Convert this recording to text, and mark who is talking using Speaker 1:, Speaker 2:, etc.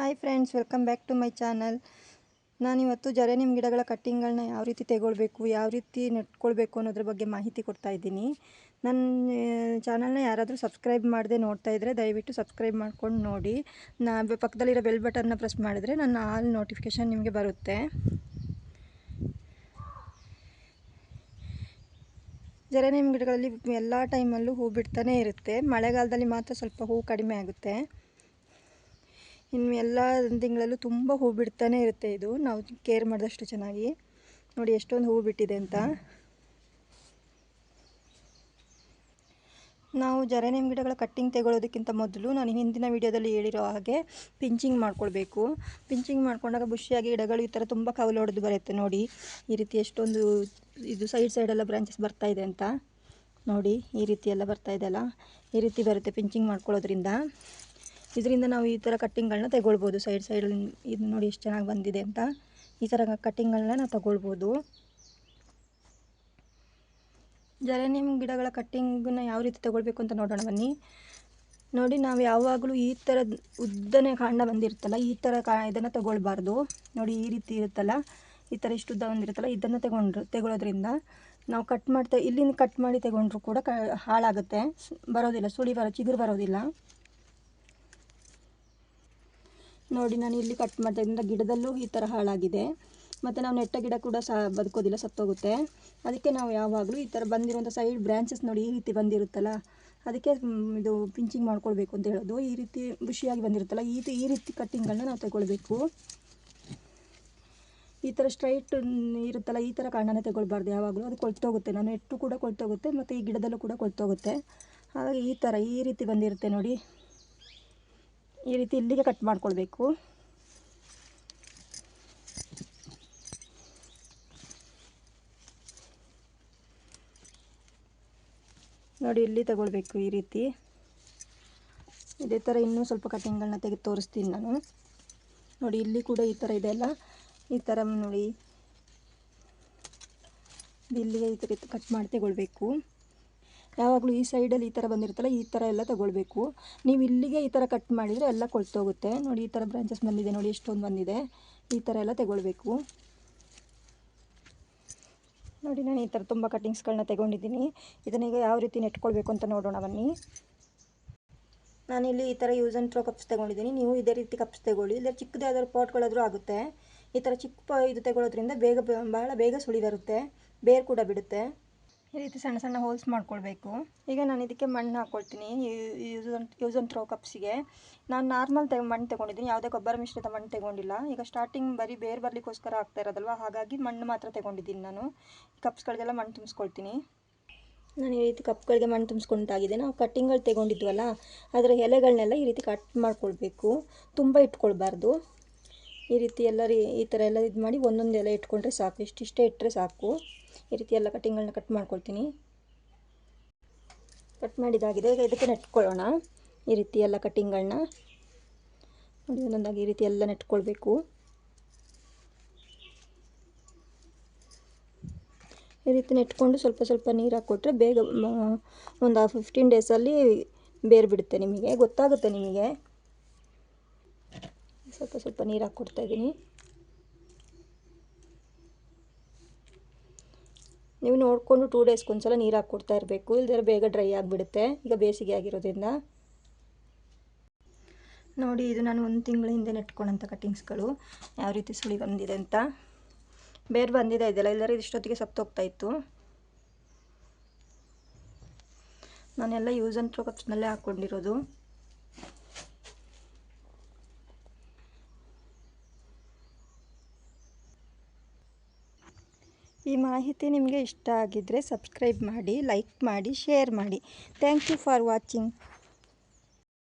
Speaker 1: Hi friends, welcome back to my channel. ನಾನಿವತ್ತು geranium ಗಿಡಗಳ ಕಟ್ಟಿಂಗ್ಗಳನ್ನ ಯಾವ ರೀತಿ ತೆಗೊಳ್ಬೇಕು, ಯಾವ ರೀತಿ ನೆಟ್ಕೊಳ್ಬೇಕು ಅನ್ನೋದ್ರ ಬಗ್ಗೆ ಮಾಹಿತಿ ಕೊಡ್ತಾ ಇದ್ದೀನಿ. ನನ್ನ ಚಾನಲ್ನ ಯಾರಾದರೂ ಸಬ್ಸ್ಕ್ರೈಬ್ ಮಾಡದೆ ನೋಡ್ತಾ ಇದ್ದರೆ ದಯವಿಟ್ಟು ಸಬ್ಸ್ಕ್ರೈಬ್ ಮಾಡ್ಕೊಂಡು ನೋಡಿ. ಪಕ್ಕದಲ್ಲಿರೋ ಬೆಲ್ ಬಟನ್ನ ಪ್ರೆಸ್ ಮಾಡಿದ್ರೆ ನನ್ನ ಆಲ್ ನೋಟಿಫಿಕೇಷನ್ ನಿಮಗೆ ಬರುತ್ತೆ. ಜರೇನಿಯಮ್ ಗಿಡಗಳಲ್ಲಿ ಎಲ್ಲ ಟೈಮಲ್ಲೂ ಹೂ ಬಿಡ್ತಾನೆ ಇರುತ್ತೆ. ಮಳೆಗಾಲದಲ್ಲಿ ಮಾತ್ರ ಸ್ವಲ್ಪ ಹೂ ಕಡಿಮೆ ಆಗುತ್ತೆ. ಇನ್ನು ಎಲ್ಲ ತಿಂಗಳಲ್ಲೂ ತುಂಬ ಹೂ ಬಿಡ್ತಾನೆ ಇರುತ್ತೆ. ಇದು ನಾವು ಕೇರ್ ಮಾಡಿದಷ್ಟು ಚೆನ್ನಾಗಿ. ನೋಡಿ ಎಷ್ಟೊಂದು ಹೂ ಬಿಟ್ಟಿದೆ ಅಂತ. ನಾವು ಜರೇನಿಯಮ್ ಗಿಡಗಳ ಕಟ್ಟಿಂಗ್ ತೆಗೊಳ್ಳೋದಕ್ಕಿಂತ ಮೊದಲು ನಾನು ಹಿಂದಿನ ವಿಡಿಯೋದಲ್ಲಿ ಹೇಳಿರೋ ಹಾಗೆ ಪಿಂಚಿಂಗ್ ಮಾಡ್ಕೊಳ್ಬೇಕು. ಪಿಂಚಿಂಗ್ ಮಾಡ್ಕೊಂಡಾಗ ಬುಷಿಯಾಗಿ ಗಿಡಗಳು ಈ ಥರ ತುಂಬ ಕವಲೊಡೆದು ಬರುತ್ತೆ. ನೋಡಿ ಈ ರೀತಿ ಎಷ್ಟೊಂದು ಇದು ಸೈಡೆಲ್ಲ ಬ್ರಾಂಚಸ್ ಬರ್ತಾ ಇದೆ ಅಂತ. ನೋಡಿ ಈ ರೀತಿ ಎಲ್ಲ ಬರ್ತಾ ಇದೆ ಅಲ್ಲ, ಈ ರೀತಿ ಬರುತ್ತೆ ಪಿಂಚಿಂಗ್ ಮಾಡ್ಕೊಳ್ಳೋದ್ರಿಂದ. ಇದರಿಂದ ನಾವು ಈ ಥರ ಕಟ್ಟಿಂಗ್ಗಳನ್ನ ತಗೊಳ್ಬೋದು. ಸೈಡಲ್ಲಿ ಇದು ನೋಡಿ ಎಷ್ಟು ಚೆನ್ನಾಗಿ ಬಂದಿದೆ ಅಂತ. ಈ ಥರ ಕಟ್ಟಿಂಗ್ಗಳನ್ನ ನಾವು ತಗೊಳ್ಬೋದು. ಜರೇನಿಯಮ್ ಗಿಡಗಳ ಕಟ್ಟಿಂಗನ್ನ ಯಾವ ರೀತಿ ತಗೊಳ್ಬೇಕು ಅಂತ ನೋಡೋಣ ಬನ್ನಿ. ನೋಡಿ, ನಾವು ಯಾವಾಗಲೂ ಈ ಥರ ಉದ್ದನೆ ಕಾಂಡ ಬಂದಿರುತ್ತಲ್ಲ, ಈ ಥರ ಇದನ್ನು ತಗೊಳ್ಬಾರ್ದು. ನೋಡಿ ಈ ರೀತಿ ಇರುತ್ತಲ್ಲ, ಈ ಥರ ಇಷ್ಟು ಉದ್ದ ಬಂದಿರುತ್ತಲ್ಲ, ಇದನ್ನು ತಗೊಳ್ಳೋದ್ರಿಂದ ನಾವು ಇಲ್ಲಿಂದ ಕಟ್ ಮಾಡಿ ತಗೊಂಡ್ರೂ ಕೂಡ ಹಾಳಾಗುತ್ತೆ, ಬರೋದಿಲ್ಲ, ಚಿಗುರು ಬರೋದಿಲ್ಲ. ನೋಡಿ ನಾನು ಇಲ್ಲಿ ಕಟ್ ಮಾಡೋದ್ರಿಂದ ಗಿಡದಲ್ಲೂ ಈ ಥರ ಹಾಳಾಗಿದೆ. ಮತ್ತು ನಾವು ನೆಟ್ಟ ಗಿಡ ಕೂಡ ಬದುಕೋದಿಲ್ಲ, ಸತ್ತೋಗುತ್ತೆ. ಅದಕ್ಕೆ ನಾವು ಯಾವಾಗಲೂ ಈ ಥರ ಬಂದಿರುವಂಥ ಸೈಡ್ ಬ್ರ್ಯಾಂಚಸ್ ನೋಡಿ ಈ ರೀತಿ ಬಂದಿರುತ್ತಲ್ಲ, ಅದಕ್ಕೆ ಇದು ಪಿಂಚಿಂಗ್ ಮಾಡ್ಕೊಳ್ಬೇಕು ಅಂತ ಹೇಳೋದು. ಈ ರೀತಿ ಬುಷಿಯಾಗಿ ಬಂದಿರುತ್ತಲ್ಲ, ಈ ರೀತಿ ಕಟ್ಟಿಂಗ್ಗಳನ್ನ ನಾವು ತಗೊಳ್ಬೇಕು. ಈ ಥರ ಸ್ಟ್ರೈಟ್ ಇರುತ್ತಲ್ಲ, ಈ ಥರ ಕಾಂಡನ ತಗೊಳ್ಬಾರ್ದು ಯಾವಾಗಲೂ. ಅದು ಕೊಳ್ತೋಗುತ್ತೆ, ನಾನು ನೆಟ್ಟು ಕೂಡ ಕೊಳ್ತೋಗುತ್ತೆ ಮತ್ತು ಈ ಗಿಡದಲ್ಲೂ ಕೂಡ ಕೊಳ್ತೋಗುತ್ತೆ. ಹಾಗಾಗಿ ಈ ರೀತಿ ಬಂದಿರುತ್ತೆ ನೋಡಿ, ಈ ರೀತಿ ಇಲ್ಲಿಗೆ ಕಟ್ ಮಾಡ್ಕೊಳ್ಬೇಕು. ನೋಡಿ ಇಲ್ಲಿ ತಗೊಳ್ಬೇಕು ಈ ರೀತಿ. ಇದೇ ಥರ ಇನ್ನೂ ಸ್ವಲ್ಪ ಕಟ್ಟಿಂಗ್ಗಳನ್ನ ತೆಗೆದು ತೋರಿಸ್ತೀನಿ ನಾನು. ನೋಡಿ ಇಲ್ಲಿ ಕೂಡ ಈ ಥರ ಇದೆ ಅಲ್ಲ, ಈ ಥರ ನೋಡಿ ಇಲ್ಲಿಗೆ ಈ ಥರ ಕಟ್ ಮಾಡಿ ತಗೊಳ್ಬೇಕು. ಯಾವಾಗಲೂ ಈ ಸೈಡಲ್ಲಿ ಈ ಥರ ಬಂದಿರುತ್ತಲ್ಲ, ಈ ಥರ ಎಲ್ಲ ತಗೊಳ್ಬೇಕು. ನೀವು ಇಲ್ಲಿಗೆ ಈ ಥರ ಕಟ್ ಮಾಡಿದರೆ ಎಲ್ಲ ಕೊಳ್ತೋಗುತ್ತೆ. ನೋಡಿ ಈ ಥರ ಬ್ರಾಂಚಸ್ ಬಂದಿದೆ, ನೋಡಿ ಎಷ್ಟೊಂದು ಬಂದಿದೆ. ಈ ಥರ ಎಲ್ಲ ತಗೊಳ್ಬೇಕು. ನೋಡಿ ನಾನು ಈ ಥರ ತುಂಬ ಕಟ್ಟಿಂಗ್ಸ್ಗಳನ್ನ ತಗೊಂಡಿದ್ದೀನಿ. ಇದನ್ನೀಗ ಯಾವ ರೀತಿ ನೆಟ್ಕೊಳ್ಬೇಕು ಅಂತ ನೋಡೋಣ ಬನ್ನಿ. ನಾನಿಲ್ಲಿ ಈ ಥರ ಯೂಸ್ ಆ್ಯಂಡ್ ಥ್ರೋ ಕಪ್ಸ್ ತಗೊಂಡಿದ್ದೀನಿ. ನೀವು ಇದೇ ರೀತಿ ಕಪ್ಸ್ ತಗೊಳ್ಳಿ, ಇಲ್ಲ ಚಿಕ್ಕದೇ ಯಾವ್ದಾದ್ರು ಪಾಟ್ಗಳಾದರೂ ಆಗುತ್ತೆ. ಈ ಥರ ಚಿಕ್ಕ ಇದು ತಗೊಳ್ಳೋದ್ರಿಂದ ಬಹಳ ಬೇಗ ಸುಳಿ ಬರುತ್ತೆ, ಬೇರು ಕೂಡ ಬಿಡುತ್ತೆ. ಈ ರೀತಿ ಸಣ್ಣ ಸಣ್ಣ ಹೋಲ್ಸ್ ಮಾಡ್ಕೊಳ್ಬೇಕು. ಈಗ ನಾನು ಇದಕ್ಕೆ ಮಣ್ಣು ಹಾಕ್ಕೊಳ್ತೀನಿ. ಯೂಸ್ ಆ್ಯಂಡ್ ಥ್ರೋ ಕಪ್ಸಿಗೆ ನಾನು ನಾರ್ಮಲ್ ಮಣ್ಣು ತಗೊಂಡಿದ್ದೀನಿ, ಯಾವುದೇ ಗೊಬ್ಬರ ಮಿಶ್ರಿತ ಮಣ್ಣು ತಗೊಂಡಿಲ್ಲ. ಈಗ ಸ್ಟಾರ್ಟಿಂಗ್ ಬರೀ ಬೇರು ಬರಲಿಕ್ಕೋಸ್ಕರ ಆಗ್ತಾ ಇರೋದಲ್ವ, ಹಾಗಾಗಿ ಮಣ್ಣು ಮಾತ್ರ ತಗೊಂಡಿದ್ದೀನಿ. ನಾನು ಕಪ್ಸ್ಗಳಿಗೆಲ್ಲ ಮಣ್ಣು ತುಂಬಿಸ್ಕೊಳ್ತೀನಿ. ನಾನು ಈ ರೀತಿ ಕಪ್ಗಳಿಗೆ ಮಣ್ಣು ತುಂಬಿಸ್ಕೊಂಡಾಗಿದೆ. ನಾವು ಕಟ್ಟಿಂಗ್ಗಳು ತಗೊಂಡಿದ್ವಲ್ಲ, ಅದರ ಎಲೆಗಳನ್ನೆಲ್ಲ ಈ ರೀತಿ ಕಟ್ ಮಾಡ್ಕೊಳ್ಬೇಕು, ತುಂಬ ಇಟ್ಕೊಳ್ಬಾರ್ದು. ಈ ರೀತಿ ಈ ಥರ ಎಲ್ಲ ಇದು ಮಾಡಿ ಒಂದೊಂದು ಎಲೆ ಇಟ್ಕೊಂಡ್ರೆ ಸಾಕು, ಇಷ್ಟೇ ಇಟ್ಟರೆ ಸಾಕು. ಈ ರೀತಿ ಎಲ್ಲ ಕಟ್ಟಿಂಗ್ಗಳನ್ನ ಕಟ್ ಮಾಡ್ಕೊಳ್ತೀನಿ. ಕಟ್ ಮಾಡಿದಾಗಿದೆ. ಈಗ ಇದಕ್ಕೆ ನೆಟ್ಕೊಳ್ಳೋಣ. ಈ ರೀತಿ ಎಲ್ಲ ಕಟ್ಟಿಂಗ್ಗಳನ್ನ ನೋಡಿ ಒಂದೊಂದಾಗಿ ಈ ರೀತಿ ಎಲ್ಲ ನೆಟ್ಕೊಳ್ಬೇಕು. ಈ ರೀತಿ ನೆಟ್ಕೊಂಡು ಸ್ವಲ್ಪ ಸ್ವಲ್ಪ ನೀರು ಹಾಕ್ಕೊಟ್ರೆ ಬೇಗ ಒಂದು 15 ಡೇಸಲ್ಲಿ ಬೇರು ಬಿಡುತ್ತೆ. ನಿಮಗೆ ಗೊತ್ತಾಗುತ್ತೆ. ನಿಮಗೆ ಸ್ವಲ್ಪ ಸ್ವಲ್ಪ ನೀರು ಹಾಕ್ಕೊಡ್ತಾ ಇದ್ದೀನಿ. ನೀವು ನೋಡಿಕೊಂಡು 2 ಡೇಸ್ಗೆ ಒಂದ್ಸಲ ನೀರು ಹಾಕ್ಕೊಡ್ತಾ ಇರಬೇಕು, ಇಲ್ಲದ್ರೆ ಬೇಗ ಡ್ರೈ ಆಗಿಬಿಡುತ್ತೆ, ಈಗ ಬೇಸಿಗೆ ಆಗಿರೋದ್ರಿಂದ. ನೋಡಿ ಇದು ನಾನು 1 ತಿಂಗಳ ಹಿಂದೆ ನೆಟ್ಕೊಂಡಂಥ ಕಟ್ಟಿಂಗ್ಸ್ಗಳು ಯಾವ ರೀತಿ ಸುಳಿ ಬಂದಿದೆ ಅಂತ. ಬೇರೆ ಬಂದಿದೆ ಇದೆಲ್ಲ, ಇಲ್ಲದ್ರೆ ಇಷ್ಟೊತ್ತಿಗೆ ಸತ್ತೋಗ್ತಾ ಇತ್ತು. ನಾನೆಲ್ಲ ಯೂಸ್ ಆ್ಯಂಡ್ ಥ್ರೋ ಕಪ್ಸ್ನಲ್ಲೇ ಹಾಕ್ಕೊಂಡಿರೋದು. ಈ ಮಾಹಿತಿ ನಿಮಗೆ ಇಷ್ಟ ಆಗಿದ್ದರೆ ಸಬ್ಸ್ಕ್ರೈಬ್ ಮಾಡಿ, ಲೈಕ್ ಮಾಡಿ, ಶೇರ್ ಮಾಡಿ. Thank you for watching.